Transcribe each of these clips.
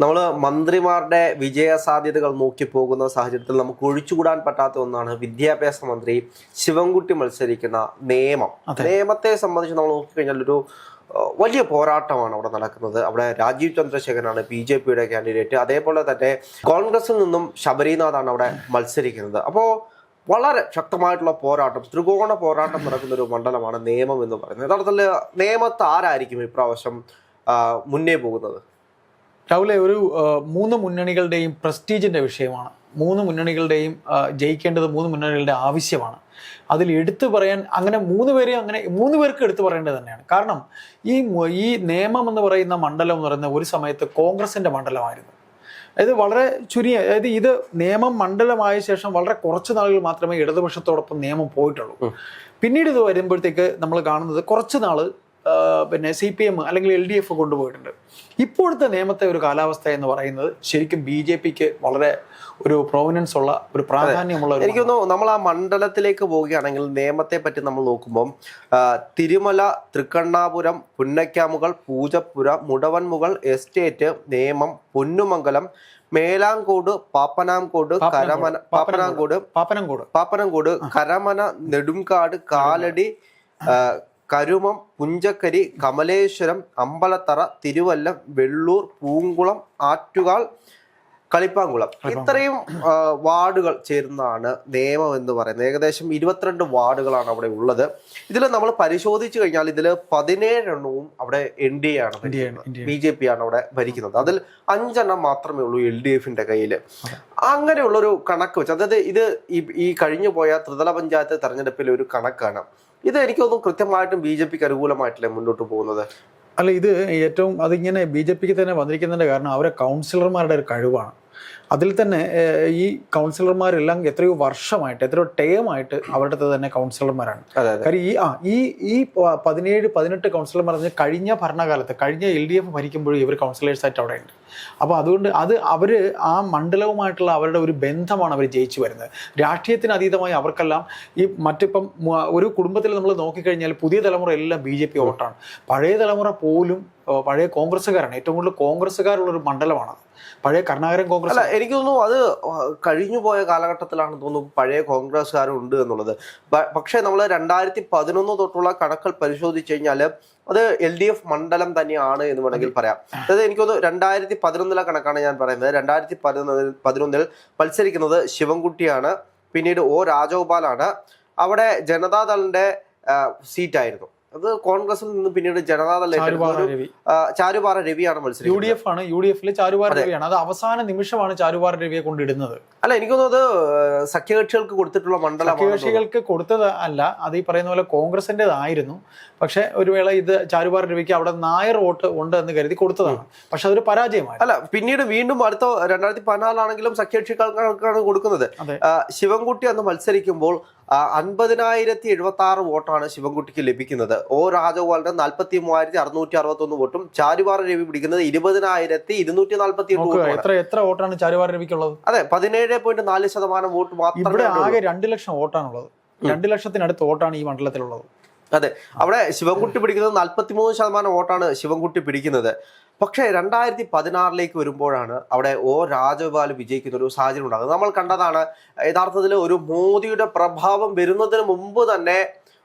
നമ്മൾ മന്ത്രിമാരുടെ വിജയ സാധ്യതകൾ നോക്കി പോകുന്ന സാഹചര്യത്തിൽ നമുക്ക് ഒഴിച്ചുകൂടാൻ പറ്റാത്ത ഒന്നാണ് വിദ്യാഭ്യാസ മന്ത്രി ശിവൻകുട്ടി മത്സരിക്കുന്ന നിയമത്തെ സംബന്ധിച്ച് നമ്മൾ നോക്കിക്കഴിഞ്ഞാൽ ഒരു വലിയ പോരാട്ടമാണ് അവിടെ നടക്കുന്നത്. അവിടെ രാജീവ് ചന്ദ്രശേഖരനാണ് BJPയുടെ കാൻഡിഡേറ്റ്. അതേപോലെ തന്നെ കോൺഗ്രസിൽ നിന്നും ശബരിനാഥാണ് അവിടെ മത്സരിക്കുന്നത്. അപ്പോൾ വളരെ ശക്തമായിട്ടുള്ള പോരാട്ടം, ത്രികോണ പോരാട്ടം നടക്കുന്ന ഒരു മണ്ഡലമാണ് നേമം എന്ന് പറയുന്നത്. യഥാർത്ഥത്തിൽ നേമത്ത് ആരായിരിക്കും ഇപ്രാവശ്യം മുന്നേ പോകുന്നത്? രാവിലെ ഒരു മൂന്ന് മുന്നണികളുടെയും പ്രസ്റ്റീജിന്റെ വിഷയമാണ്. മൂന്ന് മുന്നണികളുടെയും ജയിക്കേണ്ടത് മൂന്ന് മുന്നണികളുടെ ആവശ്യമാണ്. അതിൽ എടുത്തു പറയാൻ അങ്ങനെ മൂന്ന് പേർക്ക് എടുത്തു പറയേണ്ടത് തന്നെയാണ്. കാരണം ഈ നേമം എന്ന് പറയുന്ന മണ്ഡലം എന്ന് പറയുന്ന ഒരു സമയത്ത് കോൺഗ്രസിന്റെ മണ്ഡലമായിരുന്നു. അതായത് വളരെ അതായത് ഇത് നേമം മണ്ഡലമായ ശേഷം വളരെ കുറച്ച് നാളുകൾ മാത്രമേ ഇടതുപക്ഷത്തോടൊപ്പം നേമം പോയിട്ടുള്ളൂ. പിന്നീട് ഇത് വരുമ്പോഴത്തേക്ക് നമ്മൾ കാണുന്നത് കുറച്ച് നാള് പിന്നെ CPM അല്ലെങ്കിൽ LDF കൊണ്ടുപോയിട്ടുണ്ട്. ഇപ്പോഴത്തെ നിയമത്തെ ഒരു കാലാവസ്ഥ എന്ന് പറയുന്നത് ശരിക്കും BJPക്ക് വളരെ ഒരു പ്രോമിനൻസ് ഉള്ള ഒരു പ്രാധാന്യമുള്ള, എനിക്ക് തോന്നുന്നു നമ്മൾ ആ മണ്ഡലത്തിലേക്ക് പോവുകയാണെങ്കിൽ നിയമത്തെ പറ്റി നമ്മൾ നോക്കുമ്പോൾ തിരുമല, തൃക്കണ്ണാപുരം, പുന്നക്കാമുകൾ, പൂജപ്പുര, മുടവൻമുകൾ എസ്റ്റേറ്റ്, നേമം, പൊന്നുമംഗലം, മേലാങ്കോട്, പാപ്പനാംകോട്, കരമന, നെടുങ്കാട്, കാലടി, കരുമം, പുഞ്ചക്കരി, കമലേശ്വരം, അമ്പലത്തറ, തിരുവല്ലം, വെള്ളൂർ, പൂങ്കുളം, ആറ്റുകാൽ, കളിപ്പാങ്കുളം, ഇത്രയും വാർഡുകൾ ചേരുന്നതാണ് നേമം എന്ന് പറയുന്നത്. ഏകദേശം 22 വാർഡുകളാണ് അവിടെ ഉള്ളത്. ഇതിൽ നമ്മൾ പരിശോധിച്ചു കഴിഞ്ഞാൽ ഇതിൽ 17 എണ്ണവും അവിടെ NDA ആണ്, BJP ആണ് അവിടെ ഭരിക്കുന്നത്. അതിൽ 5 എണ്ണം മാത്രമേ ഉള്ളൂ LDFന്റെ കയ്യിൽ. അങ്ങനെയുള്ളൊരു കണക്ക് വെച്ച്, അതായത് ഇത് ഈ കഴിഞ്ഞു പോയ ത്രിതല പഞ്ചായത്ത് തെരഞ്ഞെടുപ്പിലെ ഒരു കണക്കാണ്. ഇത് എനിക്കൊന്നും കൃത്യമായിട്ടും BJPക്ക് അനുകൂലമായിട്ടല്ലേ മുന്നോട്ട് പോകുന്നത്? അല്ല, ഇത് ഏറ്റവും അതിങ്ങനെ BJPക്ക് തന്നെ വന്നിരിക്കുന്നതിന്റെ കാരണം അവരെ കൗൺസിലർമാരുടെ ഒരു കഴിവാണ്. അതിൽ തന്നെ ഈ കൗൺസിലർമാരെല്ലാം എത്രയോ വർഷമായിട്ട്, എത്രയോ ടേമായിട്ട് അവരുടെ തന്നെ കൗൺസിലർമാരാണ്. കാര്യം ഈ 17-18 കൗൺസിലർമാർ കഴിഞ്ഞ ഭരണകാലത്ത്, കഴിഞ്ഞ LDF ഭരിക്കുമ്പോഴും ഇവർ കൗൺസിലേഴ്സായിട്ട് അവിടെ ഉണ്ട്. അപ്പോൾ അതുകൊണ്ട് അവർ ആ മണ്ഡലവുമായിട്ടുള്ള അവരുടെ ഒരു ബന്ധമാണ് അവർ ജയിച്ചു വരുന്നത്. രാഷ്ട്രീയത്തിന് അതീതമായി അവർക്കെല്ലാം ഈ മറ്റിപ്പം ഒരു കുടുംബത്തിൽ നമ്മൾ നോക്കിക്കഴിഞ്ഞാൽ പുതിയ തലമുറ എല്ലാം BJP വോട്ടാണ്. പഴയ തലമുറ പോലും പഴയ കോൺഗ്രസ്സുകാരാണ്. ഏറ്റവും കൂടുതൽ കോൺഗ്രസ്സുകാരുള്ളൊരു മണ്ഡലമാണ് പഴയ കർണാടകൻ കോൺഗ്രസ്. അല്ല, എനിക്ക് തോന്നുന്നു അത് കഴിഞ്ഞു പോയ കാലഘട്ടത്തിലാണ് തോന്നുന്നു പഴയ കോൺഗ്രസ്സുകാരുണ്ട് എന്നുള്ളത്. പക്ഷേ നമ്മൾ 2011 തൊട്ടുള്ള കണക്കുകൾ പരിശോധിച്ചു കഴിഞ്ഞാൽ അത് LDF മണ്ഡലം തന്നെയാണ് എന്ന് വേണമെങ്കിൽ പറയാം. അതായത് എനിക്ക് തോന്നുന്നു 2011 കണക്കാണ് ഞാൻ പറയുന്നത്. 2011 മത്സരിക്കുന്നത് ശിവൻകുട്ടിയാണ്, പിന്നീട് O രാജഗോപാലാണ്. അവിടെ ജനതാദളിന്റെ സീറ്റായിരുന്നു. അത് കോൺഗ്രസിൽ നിന്ന് പിന്നീട് ജനതാദൾ ചാരുപാറ രവിയാണ് മത്സരം. UDF ആണ്. UDFൽ ചാരുപാറ രവിയാണ്. അത് അവസാന നിമിഷമാണ് ചാരുപാറ രവിയെ കൊണ്ടിടുന്നത്. അല്ല, എനിക്ക് തോന്നുന്നത് സഖ്യകക്ഷികൾക്ക് കൊടുത്തിട്ടുള്ള മണ്ഡലം. സഖ്യകക്ഷികൾക്ക് കൊടുത്തത് അല്ല, അത് ഈ പറയുന്ന പോലെ കോൺഗ്രസിന്റേതായിരുന്നു. പക്ഷെ ഒരു വേള ഇത് ചാരുപാറ രവിക്ക് അവിടെ നായർ വോട്ട് ഉണ്ട് എന്ന് കരുതി കൊടുത്തതാണ്. പക്ഷെ അതൊരു പരാജയമായി. അല്ല, പിന്നീട് വീണ്ടും അടുത്ത 2014 സഖ്യകക്ഷികൾക്കാണ് കൊടുക്കുന്നത്. ശിവൻകുട്ടി അന്ന് മത്സരിക്കുമ്പോൾ 50,076 വോട്ടാണ് ശിവൻകുട്ടിക്ക് ലഭിക്കുന്നത്. O രാജഗോപാലിന്റെ 43,661 വോട്ടും ചാരുപാറ രവി പിടിക്കുന്നത് 20,248 വോട്ടും. എത്ര വോട്ടാണ് ചാരുപാറ രവിക്കുള്ളത്? അതെ, 17.4% വോട്ട് മാത്രം. ഇവിടെ ആകെ 2 ലക്ഷം വോട്ടാണുള്ളത്. 2 ലക്ഷത്തിനടുത്ത് വോട്ടാണ് ഈ മണ്ഡലത്തിലുള്ളത്. അതെ, അവിടെ ശിവൻകുട്ടി പിടിക്കുന്നത് 43% വോട്ടാണ് ശിവൻകുട്ടി പിടിക്കുന്നത്. പക്ഷേ 2016 വരുമ്പോഴാണ് അവിടെ O രാജഗോപാൽ വിജയിക്കുന്ന ഒരു സാഹചര്യം ഉണ്ടാകുന്നത്. നമ്മൾ കണ്ടതാണ്. യഥാർത്ഥത്തിൽ ഒരു മോദിയുടെ പ്രഭാവം വരുന്നതിന് മുമ്പ് തന്നെ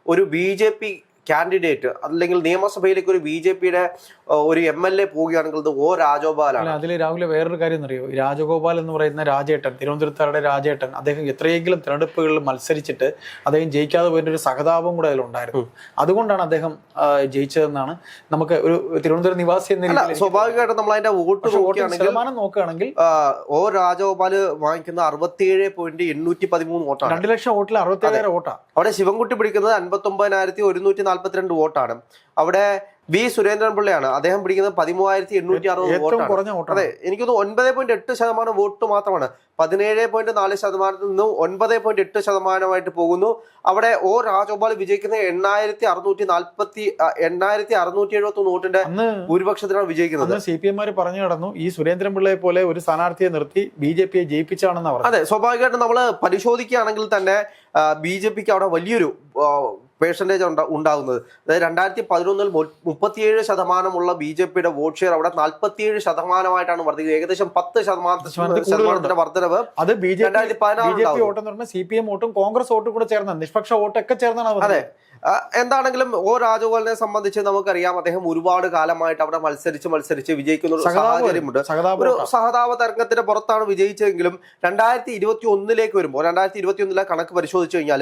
ഒരു BJP കാൻഡിഡേറ്റ് അല്ലെങ്കിൽ നിയമസഭയിലേക്ക് ഒരു BJPയുടെ ഒരു MLA പോവുകയാണെങ്കിൽ അത് O രാജഗോപാലാണ്. അതിൽ രാഹുലെ വേറൊരു കാര്യം എന്നറിയോ? രാജഗോപാൽ എന്ന് പറയുന്ന രാജേട്ടൻ, തിരുവനന്തപുരത്തുകാരുടെ രാജേട്ടൻ, അദ്ദേഹം എത്രയെങ്കിലും തെരഞ്ഞെടുപ്പുകളിൽ മത്സരിച്ചിട്ട് അദ്ദേഹം ജയിക്കാതെ പോയതിന്റെ ഒരു സഹതാപം കൂടെ അതിലുണ്ടായിരുന്നു. അതുകൊണ്ടാണ് അദ്ദേഹം ജയിച്ചതെന്നാണ് നമുക്ക് ഒരു തിരുവനന്തപുരം നിവാസി എന്ന രീതിയിൽ. സ്വാഭാവികമായിട്ടും നമ്മൾ അതിന്റെ വോട്ട് ശതമാനം നോക്കുകയാണെങ്കിൽ O രാജഗോപാൽ വാങ്ങിക്കുന്ന 67.813 വോട്ടാണ്. 2 ലക്ഷം വോട്ടിൽ 67,000 വോട്ടാണ്. അവിടെ ശിവൻകുട്ടി പിടിക്കുന്നത് 59,142 വോട്ടാണ്. അവിടെ V സുരേന്ദ്രൻപിള്ളയാണ്, അദ്ദേഹം പിടിക്കുന്നത് 13,860 വോട്ടാണ്. അതെ, എനിക്കൊന്ന് 9.8% വോട്ട് മാത്രമാണ്. 17.4% നിന്നും 9.8% പോകുന്നു. അവിടെ O രാജഗോപാൽ വിജയിക്കുന്നത് 8,671 വോട്ടിന്റെ ഭൂരിപക്ഷത്തിനാണ് വിജയിക്കുന്നത്. CPM പറഞ്ഞു നടന്നു ഈ സുരേന്ദ്രൻപിള്ളയെ പോലെ ഒരു സ്ഥാനാർത്ഥിയെ നിർത്തി BJPയെ ജയിപ്പിച്ചാണെന്ന് പറഞ്ഞു. അതെ, സ്വാഭാവികമായിട്ടും നമ്മൾ പരിശോധിക്കുകയാണെങ്കിൽ തന്നെ BJPക്ക് അവിടെ വലിയൊരു പേഴ്സൻറ്റേജ് ഉണ്ടാകുന്നത്. അതായത് 2011 37% BJPയുടെ വോട്ട് ഷെയർ അവിടെ 47% വർദ്ധിക്കുന്നത്. ഏകദേശം 10% വർധനവ് അത് 2016 വോട്ട് എന്ന് പറഞ്ഞാൽ CPM വോട്ടും കോൺഗ്രസ് വോട്ടും കൂടെ ചേർന്നാണ്, നിഷ്പക്ഷ വോട്ടൊക്കെ ചേർന്നാണ്. അതെ, എന്താണെങ്കിലും ഒ രാജഗോപാലിനെ സംബന്ധിച്ച് നമുക്കറിയാം, അദ്ദേഹം ഒരുപാട് കാലമായിട്ട് അവിടെ മത്സരിച്ച് വിജയിക്കുന്ന ഒരു സാഹചര്യമുണ്ട്. ഒരു സഹതാപ തരംഗത്തിന്റെ പുറത്താണ് വിജയിച്ചതെങ്കിലും 2021 വരുമ്പോൾ 2021 കണക്ക് പരിശോധിച്ചു കഴിഞ്ഞാൽ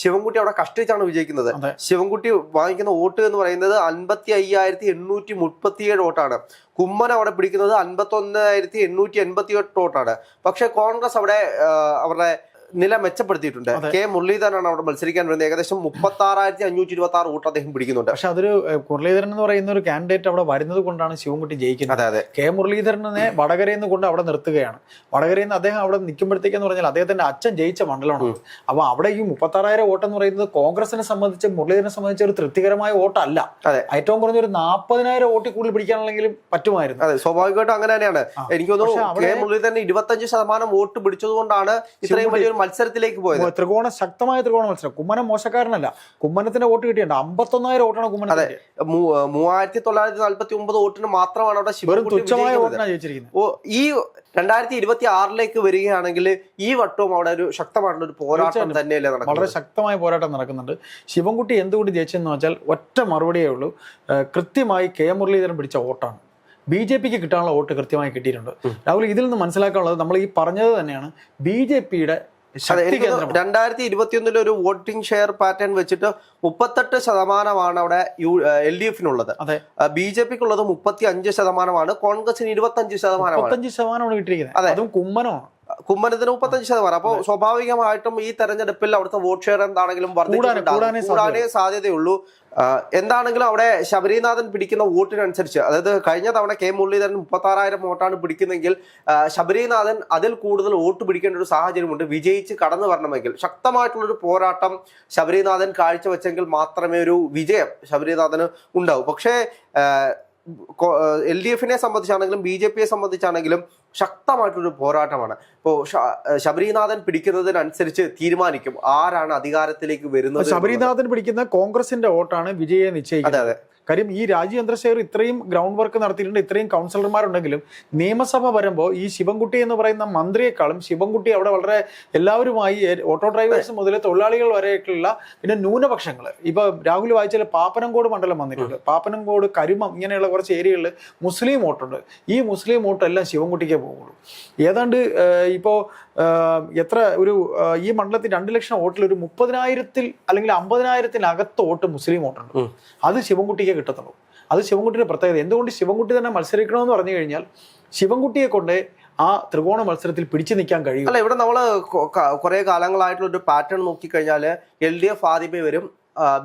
ശിവൻകുട്ടി അവിടെ കഷ്ടിച്ചാണ് വിജയിക്കുന്നത്. ശിവൻകുട്ടി വാങ്ങിക്കുന്ന വോട്ട് എന്ന് പറയുന്നത് 55,837 വോട്ടാണ്. കുമ്മനം അവിടെ പിടിക്കുന്നത് 51,888 വോട്ടാണ്. പക്ഷെ കോൺഗ്രസ് അവിടെ അവരുടെ നില മെച്ചപ്പെടുത്തിയിട്ടുണ്ട്. കെ മുരളീധരനാണ് അവിടെ മത്സരിക്കാൻ വരുന്നത്. ഏകദേശം 36,526 വോട്ട് അദ്ദേഹം പിടിക്കുന്നുണ്ട്. പക്ഷെ അതൊരു മുരളീധരൻ എന്ന് പറയുന്ന ഒരു കാൻഡിഡേറ്റ് അവിടെ വരുന്നത് കൊണ്ടാണ് ശിവൻകുട്ടി ജയിക്കുന്നത്. അതെ, കെ മുരളീധരനെ വടകരയിൽ നിന്ന് കൊണ്ട് അവിടെ നിർത്തുകയാണ്. വടകരയിൽ നിന്ന് അദ്ദേഹം അവിടെ നിൽക്കുമ്പോഴത്തേക്കെന്ന് പറഞ്ഞാൽ അദ്ദേഹത്തിന്റെ അച്ഛൻ ജയിച്ച മണ്ഡലമാണ്. അപ്പൊ അവിടെ ഈ 36,000 വോട്ട് എന്ന് പറയുന്നത് കോൺഗ്രസിനെ സംബന്ധിച്ച്, മുരളീധരനെ സംബന്ധിച്ച് ഒരു തൃപ്തികരമായ വോട്ടല്ല. ഏറ്റവും കുറഞ്ഞ ഒരു 40,000 വോട്ടിൽ കൂടുതൽ പിടിക്കാനുള്ളെങ്കിലും പറ്റുമായിരുന്നു. അതെ, സ്വാഭാവികമായിട്ടും അങ്ങനെ തന്നെയാണ്. എനിക്ക് തോന്നുന്നു കെ മുരളീധരൻ 25% വോട്ട് പിടിച്ചതുകൊണ്ടാണ് ഇത്രയും വലിയൊരു മത്സരത്തിലേക്ക് പോയത്. ശക്തമായ ത്രികോണ മത്സരം. കുമ്മനം മോശക്കാരനല്ല, കുമ്മനത്തിന്റെ വോട്ട് കിട്ടിയുണ്ട്. 51,000 വോട്ടാണ് കുമ്മനം. അതെ, 3,949 വോട്ടിന് മാത്രമാണ് അവിടെ തുച്ഛമായ വോട്ടിനാണ് ജയിച്ചിരിക്കുന്നത്. ഈ 2026 വരികയാണെങ്കിൽ ഈ വട്ടവും അവിടെ ഒരു ശക്തമായിട്ടുള്ള ഒരു പോരാട്ടം തന്നെയല്ലേ നടക്കുന്നത്. വളരെ ശക്തമായ പോരാട്ടം നടക്കുന്നുണ്ട്. ശിവൻകുട്ടി എന്തുകൊണ്ട് ജയിച്ചെന്ന് വെച്ചാൽ ഒറ്റ മറുപടിയേ ഉള്ളൂ. കൃത്യമായി കെ മുരളീധരൻ പിടിച്ച വോട്ടാണ്. BJPക്ക് കിട്ടാനുള്ള വോട്ട് കൃത്യമായി കിട്ടിയിട്ടുണ്ട്. രാഹുൽ, ഇതിൽ നിന്ന് മനസ്സിലാക്കാനുള്ളത് നമ്മൾ ഈ പറഞ്ഞത് തന്നെയാണ്. BJPയുടെ 2021 ഒരു വോട്ടിംഗ് ഷെയർ പാറ്റേൺ വെച്ചിട്ട് 38% അവിടെ LDF-നുള്ളത്. BJPക്കുള്ളത് 35%, കോൺഗ്രസിന് 25% കിട്ടിയിരിക്കുന്നത്. അതും കുമ്മനമാണ്. കുമ്മനത്തിന് 35%. അപ്പോൾ സ്വാഭാവികമായിട്ടും ഈ തെരഞ്ഞെടുപ്പിൽ അവിടുത്തെ വോട്ട് ഷെയർ എന്താണെങ്കിലും കൂടാനേ സാധ്യതയുള്ളൂ. എന്താണെങ്കിലും അവിടെ ശബരിനാഥൻ പിടിക്കുന്ന വോട്ടിനനുസരിച്ച്, അതായത് കഴിഞ്ഞ തവണ കെ മുരളീധരൻ 36,000 വോട്ടാണ് പിടിക്കുന്നെങ്കിൽ ശബരിനാഥൻ അതിൽ കൂടുതൽ വോട്ട് പിടിക്കേണ്ട ഒരു സാഹചര്യമുണ്ട്. വിജയിച്ച് കടന്നു വരണമെങ്കിൽ ശക്തമായിട്ടുള്ളൊരു പോരാട്ടം ശബരിനാഥൻ കാഴ്ചവെച്ചെങ്കിൽ മാത്രമേ ഒരു വിജയം ശബരിനാഥന് ഉണ്ടാവൂ. പക്ഷേ LDF-നെ സംബന്ധിച്ചാണെങ്കിലും BJPയെ സംബന്ധിച്ചാണെങ്കിലും ശക്തമായിട്ടൊരു പോരാട്ടമാണ്. ഇപ്പോൾ ശബരിനാഥൻ പിടിക്കുന്നതിനനുസരിച്ച് തീരുമാനിക്കും ആരാണ് അധികാരത്തിലേക്ക് വരുന്നത്. ശബരിനാഥൻ പിടിക്കുന്ന കോൺഗ്രസിന്റെ വോട്ടാണ് വിജയെ നിശ്ചയിക്കുന്നത്. അതെ, കാര്യം ഈ രാജീവ് ചന്ദ്രശേഖർ ഇത്രയും ഗ്രൗണ്ട് വർക്ക് നടത്തിയിട്ടുണ്ട്, ഇത്രയും കൗൺസിലർമാരുണ്ടെങ്കിലും നിയമസഭ വരുമ്പോൾ ഈ ശിവൻകുട്ടി എന്ന് പറയുന്ന മന്ത്രിയെക്കാളും ശിവൻകുട്ടി അവിടെ വളരെ എല്ലാവരുമായി, ഓട്ടോ ഡ്രൈവേഴ്സ് മുതൽ തൊഴിലാളികൾ വരെയൊക്കെയുള്ള പിന്നെ ന്യൂനപക്ഷങ്ങൾ, ഇപ്പൊ രാഹുൽ വായിച്ചാൽ പാപ്പനംകോട് മണ്ഡലം വന്നിട്ടുണ്ട്. പാപ്പനംകോട്, കരുമം ഇങ്ങനെയുള്ള കുറച്ച് ഏരിയകളിൽ മുസ്ലിം വോട്ടുണ്ട്. ഈ മുസ്ലിം വോട്ടെല്ലാം ശിവൻകുട്ടിക്കേ പോകുള്ളൂ. ഏതാണ്ട് ഇപ്പോൾ എത്ര ഒരു ഈ മണ്ഡലത്തിൽ 2 ലക്ഷം വോട്ടിൽ ഒരു 30,000 അല്ലെങ്കിൽ 50,000 വോട്ട് മുസ്ലിം വോട്ടുണ്ട്. അത് ശിവൻകുട്ടിക്ക് കിട്ടത്തുള്ളൂ. അത് ശിവൻകുട്ടിയുടെ പ്രത്യേകത. എന്തുകൊണ്ട് ശിവൻകുട്ടി തന്നെ മത്സരിക്കണമെന്ന് പറഞ്ഞു കഴിഞ്ഞാൽ ശിവൻകുട്ടിയെ കൊണ്ട് ആ ത്രികോണ മത്സരത്തിൽ പിടിച്ചു നിൽക്കാൻ കഴിയും. അല്ല, ഇവിടെ നമ്മൾ കുറെ കാലങ്ങളായിട്ടുള്ള ഒരു പാറ്റേൺ നോക്കിക്കഴിഞ്ഞാൽ LDF ആദ്യമേ വരും,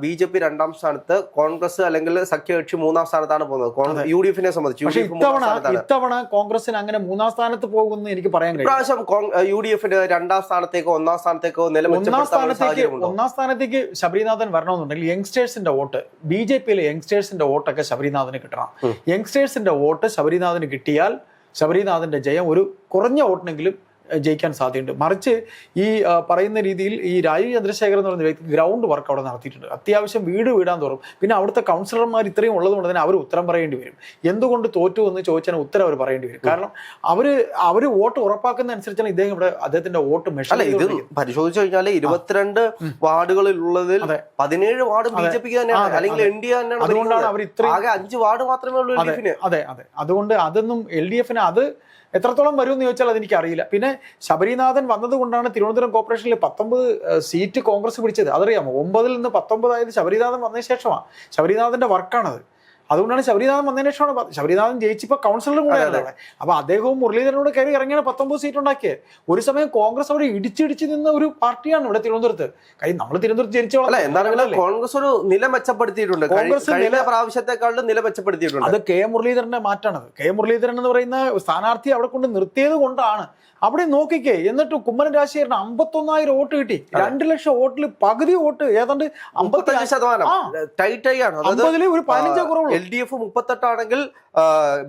BJP 2ാം സ്ഥാനത്ത്, കോൺഗ്രസ് അല്ലെങ്കിൽ സഖ്യകക്ഷി 3ാം സ്ഥാനത്താണ് പോകുന്നത്. UDF-നെ സംബന്ധിച്ച് ഇത്തവണ കോൺഗ്രസിന് അങ്ങനെ 3ാം സ്ഥാനത്ത് പോകുമെന്ന് എനിക്ക് പറയാൻ കഴിയും. പ്രാവശ്യം UDF-ന് 2ാം സ്ഥാനത്തേക്കോ 1ാം സ്ഥാനത്തേക്കോ ഒന്നാം സ്ഥാനത്തേക്ക് ശബരിനാഥൻ വരണമെന്നുണ്ടെങ്കിൽ യങ്സ്റ്റേഴ്സിന്റെ വോട്ട്, BJPയിലെ യങ്സ്റ്റേഴ്സിന്റെ വോട്ടൊക്കെ ശബരിനാഥന് കിട്ടണം. യങ്സ്റ്റേഴ്സിന്റെ വോട്ട് ശബരിനാഥന് കിട്ടിയാൽ ശബരിനാഥന്റെ ജയം ഒരു കുറഞ്ഞ വോട്ടിനെങ്കിലും ജയിക്കാൻ സാധ്യതയുണ്ട്. മറിച്ച് ഈ പറയുന്ന രീതിയിൽ ഈ രാജീവ് ചന്ദ്രശേഖർ എന്ന് പറയുന്ന വ്യക്തി ഗ്രൗണ്ട് വർക്ക് അവിടെ നടത്തിയിട്ടുണ്ട്. അത്യാവശ്യം വീടാൻ തോറും പിന്നെ അവിടുത്തെ കൗൺസിലർമാർ ഇത്രയും ഉള്ളതുകൊണ്ട് തന്നെ അവർ ഉത്തരം പറയേണ്ടി വരും. എന്തുകൊണ്ട് തോറ്റു എന്ന് ചോദിച്ചാൽ ഉത്തരം അവർ പറയേണ്ടി വരും. കാരണം അവര് വോട്ട് ഉറപ്പാക്കുന്ന അനുസരിച്ചാണ് ഇദ്ദേഹം ഇവിടെ അദ്ദേഹത്തിന്റെ വോട്ട് മെഷർ. ഇത് പരിശോധിച്ചു കഴിഞ്ഞാൽ 22 വാർഡുകളിലുള്ളതിൽ 17 വാർഡ് BJPക്ക് തന്നെയാണ്, അല്ലെങ്കിൽ NDA തന്നെയാണ്. അതുകൊണ്ടാണ് അവർ ഇത്രയും 5 വാർഡ് മാത്രമേ ഉള്ളൂ LDF-ന്. അതെ, അതുകൊണ്ട് അതൊന്നും LDF-ന് അത് എത്രത്തോളം വരും എന്ന് ചോദിച്ചാൽ അതെനിക്കറിയില്ല. പിന്നെ ശബരിനാഥൻ വന്നതുകൊണ്ടാണ് തിരുവനന്തപുരം കോർപ്പറേഷനിൽ 19 സീറ്റ് കോൺഗ്രസ് പിടിച്ചത്. അതറിയാമോ? 9-ൽ നിന്ന് 19 ആയത് ശബരിനാഥൻ വന്നതിന് ശേഷമാണ്. ശബരിനാഥന്റെ വർക്കാണത്. അതുകൊണ്ടാണ് ശബരിനാഥൻ വന്നതിന് ശേഷമാണ് ശബരിനാഥൻ ജയിച്ചിപ്പോൾ കൗൺസിലറും കൂടെയാണ് അവിടെ. അപ്പൊ അദ്ദേഹവും മുരളീധരനോട് കയറി ഇറങ്ങിയാണ് 19 സീറ്റ് ഉണ്ടാക്കിയത്. ഒരു സമയം കോൺഗ്രസ് അവിടെ ഇടിച്ചിടിച്ച് നിന്ന ഒരു പാർട്ടിയാണ് ഇവിടെ തിരുവനന്തപുരത്ത്. കാര്യം നമ്മൾ തിരുവനന്തപുരത്ത് ജനിച്ചോളാം. എന്താണെങ്കിലും കോൺഗ്രസ് ഒരു നില മെച്ചപ്പെടുത്തിയിട്ടുണ്ട്. കഴിഞ്ഞ പ്രാവശ്യത്തെക്കാളും നില മെച്ചപ്പെടുത്തിയിട്ടുണ്ട്. അത് കെ മുരളീധരന്റെ മാറ്റാണത്. കെ മുരളീധരൻ എന്ന് പറയുന്ന സ്ഥാനാർത്ഥി അവിടെ കൊണ്ട് നിർത്തിയത് കൊണ്ടാണ്. അവിടെ നോക്കിക്കേ, എന്നിട്ട് കുമ്മനം രാജശേഖരന് 51,000 വോട്ട് കിട്ടി. 2 ലക്ഷം വോട്ടിൽ പകുതി വോട്ട്, ഏതാണ്ട് 55%. 50-ൽ ഒരു 15 കുറവുള്ളൂ. LDF 38 ആണെങ്കിൽ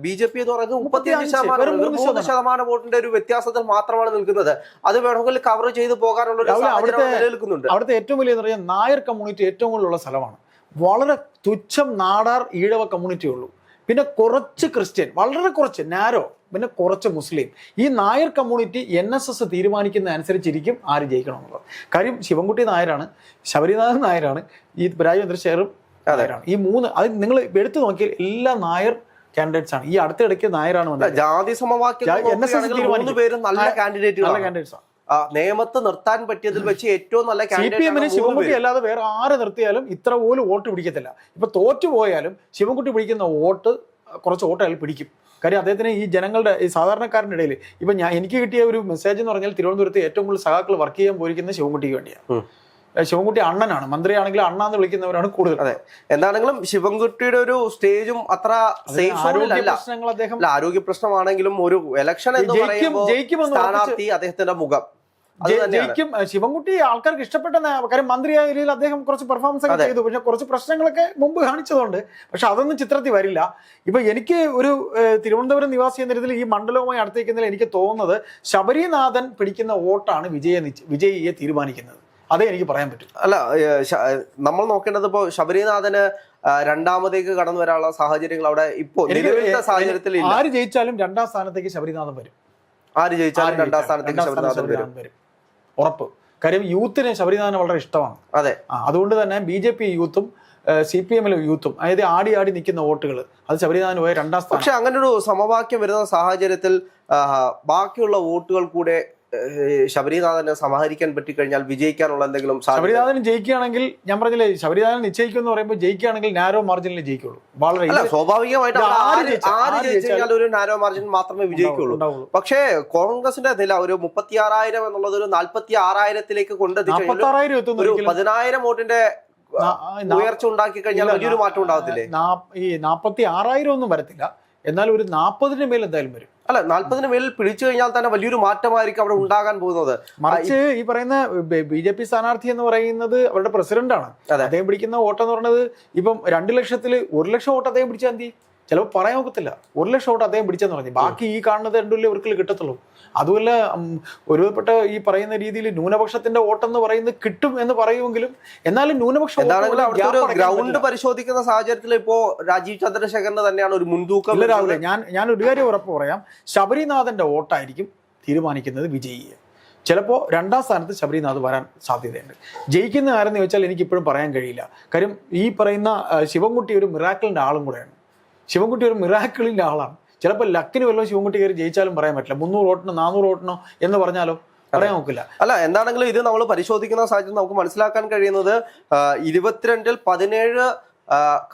BJP എന്ന് പറയുന്നത് 35%. വോട്ടിന്റെ ഒരു വ്യത്യാസത്തിൽ മാത്രമാണ് നിൽക്കുന്നത്. അത് വേണമെങ്കിൽ കവർ ചെയ്ത് പോകാനുള്ള ഒരു സാഹചര്യം നിലനിൽക്കുന്നുണ്ട്. അവിടുത്തെ ഏറ്റവും വലിയ പറയാൻ നായർ കമ്മ്യൂണിറ്റി ഏറ്റവും കൂടുതലുള്ള സ്ഥലമാണ്. വളരെ തുച്ഛം നാടാർ ഈഴവ കമ്മ്യൂണിറ്റി ഉള്ളൂ. പിന്നെ കുറച്ച് ക്രിസ്ത്യൻ, വളരെ കുറച്ച് നാരോ, പിന്നെ കുറച്ച് മുസ്ലിം. ഈ നായർ കമ്മ്യൂണിറ്റി NSS തീരുമാനിക്കുന്ന അനുസരിച്ചിരിക്കും ആര് ജയിക്കണമെന്നുള്ളത്. കാര്യം ശിവൻകുട്ടി നായരാണ്, ശബരിനാഥൻ നായരാണ്, ഈ രാജേന്ദ്രശേഖറും നായരാണ്. ഈ മൂന്ന് അത് നിങ്ങൾ എടുത്തു നോക്കിയാൽ എല്ലാ നായർ കാൻഡിഡേറ്റ്സ് ആണ്. ഈ അടുത്തിടയ്ക്ക് നായരാണ് ജാതി സമവാക്യം നല്ല കാൻഡിഡേറ്റ്സ് ആണ്. നിയമത്ത് നിർത്താൻ പറ്റിയതിൽ വെച്ച് ഏറ്റവും നല്ല CPM-ന് ശിവൻകുട്ടി അല്ലാതെ വേറെ ആര് നിർത്തിയാലും ഇത്ര പോലും വോട്ട് പിടിക്കത്തില്ല. ഇപ്പൊ തോറ്റുപോയാലും ശിവൻകുട്ടി പിടിക്കുന്ന വോട്ട് കുറച്ച് വോട്ട് അയാൾ പിടിക്കും. കാര്യം അദ്ദേഹത്തിന് ഈ ജനങ്ങളുടെ ഈ സാധാരണക്കാരുടെ ഇടയിൽ ഇപ്പൊ എനിക്ക് കിട്ടിയ ഒരു മെസ്സേജ് എന്ന് പറഞ്ഞാൽ തിരുവനന്തപുരത്ത് ഏറ്റവും കൂടുതൽ സഖാക്കൾ വർക്ക് ചെയ്യാൻ പോയിരിക്കുന്നത് ശിവൻകുട്ടിക്ക് വേണ്ടിയാണ്. ശിവൻകുട്ടി അണ്ണനാണ്, മന്ത്രിയാണെങ്കിലും അണ്ണാന്ന് വിളിക്കുന്നവരാണ് കൂടുതൽ. അതെ, എന്താണെങ്കിലും ശിവൻകുട്ടിയുടെ ഒരു സ്റ്റേജും അത്ര പ്രശ്നങ്ങൾ അദ്ദേഹം ആരോഗ്യ പ്രശ്നമാണെങ്കിലും ഒരു ഇലക്ഷൻ എന്ന് പറയുമ്പോൾ സ്ഥാനാർത്ഥി അദ്ദേഹത്തിന്റെ മുഖം ജയിക്കും. ശിവൻകുട്ടി ആൾക്കാർക്ക് ഇഷ്ടപ്പെട്ട കാര്യം മന്ത്രിയായ രീതിയിൽ അദ്ദേഹം കുറച്ച് പെർഫോമൻസ് ഒക്കെ ചെയ്തു. പക്ഷെ കുറച്ച് പ്രശ്നങ്ങളൊക്കെ മുമ്പ് കാണിച്ചതുകൊണ്ട് പക്ഷെ അതൊന്നും ചിത്രത്തിൽ വരില്ല. ഇപ്പൊ എനിക്ക് ഒരു തിരുവനന്തപുരം നിവാസി എന്ന രീതിയിൽ ഈ മണ്ഡലവുമായി അടുത്തേക്കുന്നതിൽ എനിക്ക് തോന്നുന്നത് ശബരിനാഥൻ പിടിക്കുന്ന വോട്ടാണ് വിജയിയെ തീരുമാനിക്കുന്നത്. അതേ എനിക്ക് പറയാൻ പറ്റും. അല്ല, നമ്മൾ നോക്കേണ്ടത് ഇപ്പോ ശബരിനാഥന് രണ്ടാമതേക്ക് കടന്നു വരാനുള്ള സാഹചര്യങ്ങൾ അവിടെ ഇപ്പോ സാഹചര്യത്തിൽ ആര് ജയിച്ചാലും രണ്ടാം സ്ഥാനത്തേക്ക് ശബരിനാഥൻ വരും. ആര് ജയിച്ചാലും രണ്ടാം സ്ഥാനത്തേക്ക് ശബരിനാഥൻ വരും, ഉറപ്പ്. കാര്യം യൂത്തിന് ശബരിനാഥന് വളരെ ഇഷ്ടമാണ്. അതെ, അതുകൊണ്ട് തന്നെ BJP യൂത്തും CPM-ലെ യൂത്തും അതായത് ആടി നിൽക്കുന്ന വോട്ടുകൾ അത് ശബരിനാഥന് പോയ രണ്ടാം സ്ഥാനം. പക്ഷെ അങ്ങനെ ഒരു സമവാക്യം വരുന്ന സാഹചര്യത്തിൽ ബാക്കിയുള്ള വോട്ടുകൾ കൂടെ ശബരിനാഥനെ സമാഹരിക്കാൻ പറ്റിക്കഴിഞ്ഞാൽ വിജയിക്കാനുള്ള എന്തെങ്കിലും ശബരിനാഥൻ ജയിക്കുകയാണെങ്കിൽ ഞാൻ പറഞ്ഞില്ലേ ശബരിനാഥൻ നിശ്ചയിക്കും എന്ന് പറയുമ്പോൾ ജയിക്കുകയാണെങ്കിൽ നാരോ മാർജിനിൽ ജയിക്കുള്ളൂ. വളരെ സ്വാഭാവികമായിട്ട് ആര് ജയിച്ചാൽ ഒരു നാരോ മാർജിൻ മാത്രമേ വിജയിക്കുള്ളൂ. പക്ഷേ കോൺഗ്രസിന്റെ നില ഒരു 36,000 എന്നുള്ളത് ഒരു 46,000-ലേക്ക് കൊണ്ടെത്തിക്കഴിഞ്ഞാൽ ഒരു 10,000 വോട്ടിന്റെ ഉയർച്ച ഉണ്ടാക്കി കഴിഞ്ഞാൽ വലിയൊരു മാറ്റം ഉണ്ടാകത്തില്ലേ? ഈ 46,000 ഒന്നും വരത്തില്ല, എന്നാൽ ഒരു 40-ന് മേൽ എന്തായാലും വരും. അല്ല, 40-ന് മേൽ പിടിച്ചു കഴിഞ്ഞാൽ തന്നെ വലിയൊരു മാറ്റമായിരിക്കും അവിടെ ഉണ്ടാകാൻ പോകുന്നത്. മറിച്ച് ഈ പറയുന്ന BJP സ്ഥാനാർത്ഥി എന്ന് പറയുന്നത് അവരുടെ പ്രസിഡന്റാണ്. അദ്ദേഹം പിടിക്കുന്ന വോട്ടെന്ന് പറയുന്നത് ഇപ്പം 2 ലക്ഷത്തിൽ 1 ലക്ഷം വോട്ട് അദ്ദേഹം പിടിച്ചാൽ എന്തി ചിലപ്പോൾ പറയാൻ ഒക്കത്തില്ല. 1 ലക്ഷം വോട്ട് അദ്ദേഹം പിടിച്ചെന്ന് പറഞ്ഞു, ബാക്കി ഈ കാണുന്നത് 2 ഇവർക്ക് കിട്ടത്തുള്ളൂ. അതുമല്ല ഒരുപ്പെട്ട ഈ പറയുന്ന രീതിയിൽ ന്യൂനപക്ഷത്തിന്റെ വോട്ടെന്ന് പറയുന്നത് കിട്ടും എന്ന് പറയുമെങ്കിലും എന്നാലും ന്യൂനപക്ഷം ഗ്രൗണ്ട് പരിശോധിക്കുന്ന സാഹചര്യത്തിൽ ഇപ്പോ രാജീവ് ചന്ദ്രശേഖരന് തന്നെയാണ് ഒരു മുൻതൂക്കം. രാഹുലെ ഞാൻ ഒരു കാര്യം ഉറപ്പ് പറയാം, ശബരിനാഥന്റെ വോട്ടായിരിക്കും തീരുമാനിക്കുന്നത് വിജയിയെ. ചിലപ്പോൾ രണ്ടാം സ്ഥാനത്ത് ശബരിനാഥ് വരാൻ സാധ്യതയുണ്ട്. ജയിക്കുന്ന ആരെന്ന് ചോദിച്ചാൽ എനിക്കിപ്പോഴും പറയാൻ കഴിയില്ല. കാര്യം ഈ പറയുന്ന ശിവൻകുട്ടി ഒരു മിറാക്കിളിന്റെ ആളും കൂടെയാണ്. ശിവൻകുട്ടി ഒരു മിറാക്കിളിന്റെ ആളാണ്. ചിലപ്പോൾ ലക്കിന് വല്ലതും ശിവൻകുട്ടി കയറി ജയിച്ചാലും പറയാൻ പറ്റില്ല. 300 വോട്ടിനോ 400 വോട്ടിനോ എന്ന് പറഞ്ഞാലോ പറയാൻ നോക്കില്ല. അല്ല, എന്താണെങ്കിലും ഇത് നമ്മൾ പരിശോധിക്കുന്ന സാഹചര്യം നമുക്ക് മനസ്സിലാക്കാൻ കഴിയുന്നത് 22-ൽ 17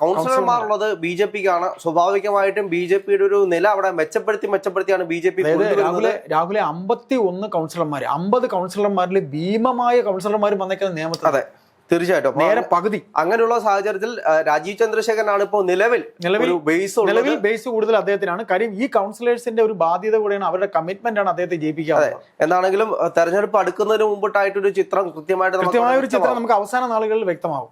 കൗൺസിലർമാരുള്ളത് BJPക്കാണ്. സ്വാഭാവികമായിട്ടും BJPയുടെ ഒരു നില അവിടെ മെച്ചപ്പെടുത്തിയാണ് BJP. രാഹുലെ 51 കൗൺസിലർമാർ, 50 കൗൺസിലർമാരിൽ ഭീമമായ കൗൺസിലർമാർ വന്നേക്കുന്ന നിയമത്തിൽ. അതെ, തീർച്ചയായിട്ടും നേരെ പകുതി. അങ്ങനെയുള്ള സാഹചര്യത്തിൽ രാജീവ് ചന്ദ്രശേഖരനാണ് ഇപ്പോൾ നിലവിൽ ബേസ് കൂടുതൽ അദ്ദേഹത്തിനാണ്. കാര്യം ഈ കൗൺസിലേഴ്സിന്റെ ഒരു ബാധ്യത കൂടെയാണ്, അവരുടെ കമ്മിറ്റ്മെന്റ് ആണ് അദ്ദേഹത്തെ ജയിപ്പിക്കുക. എന്താണെങ്കിലും തെരഞ്ഞെടുപ്പ് അടുക്കുന്നതിന് മുമ്പിട്ടായിട്ടൊരു ചിത്രം കൃത്യമായ ഒരു ചിത്രം നമുക്ക് അവസാന നാളുകളിൽ വ്യക്തമാവും.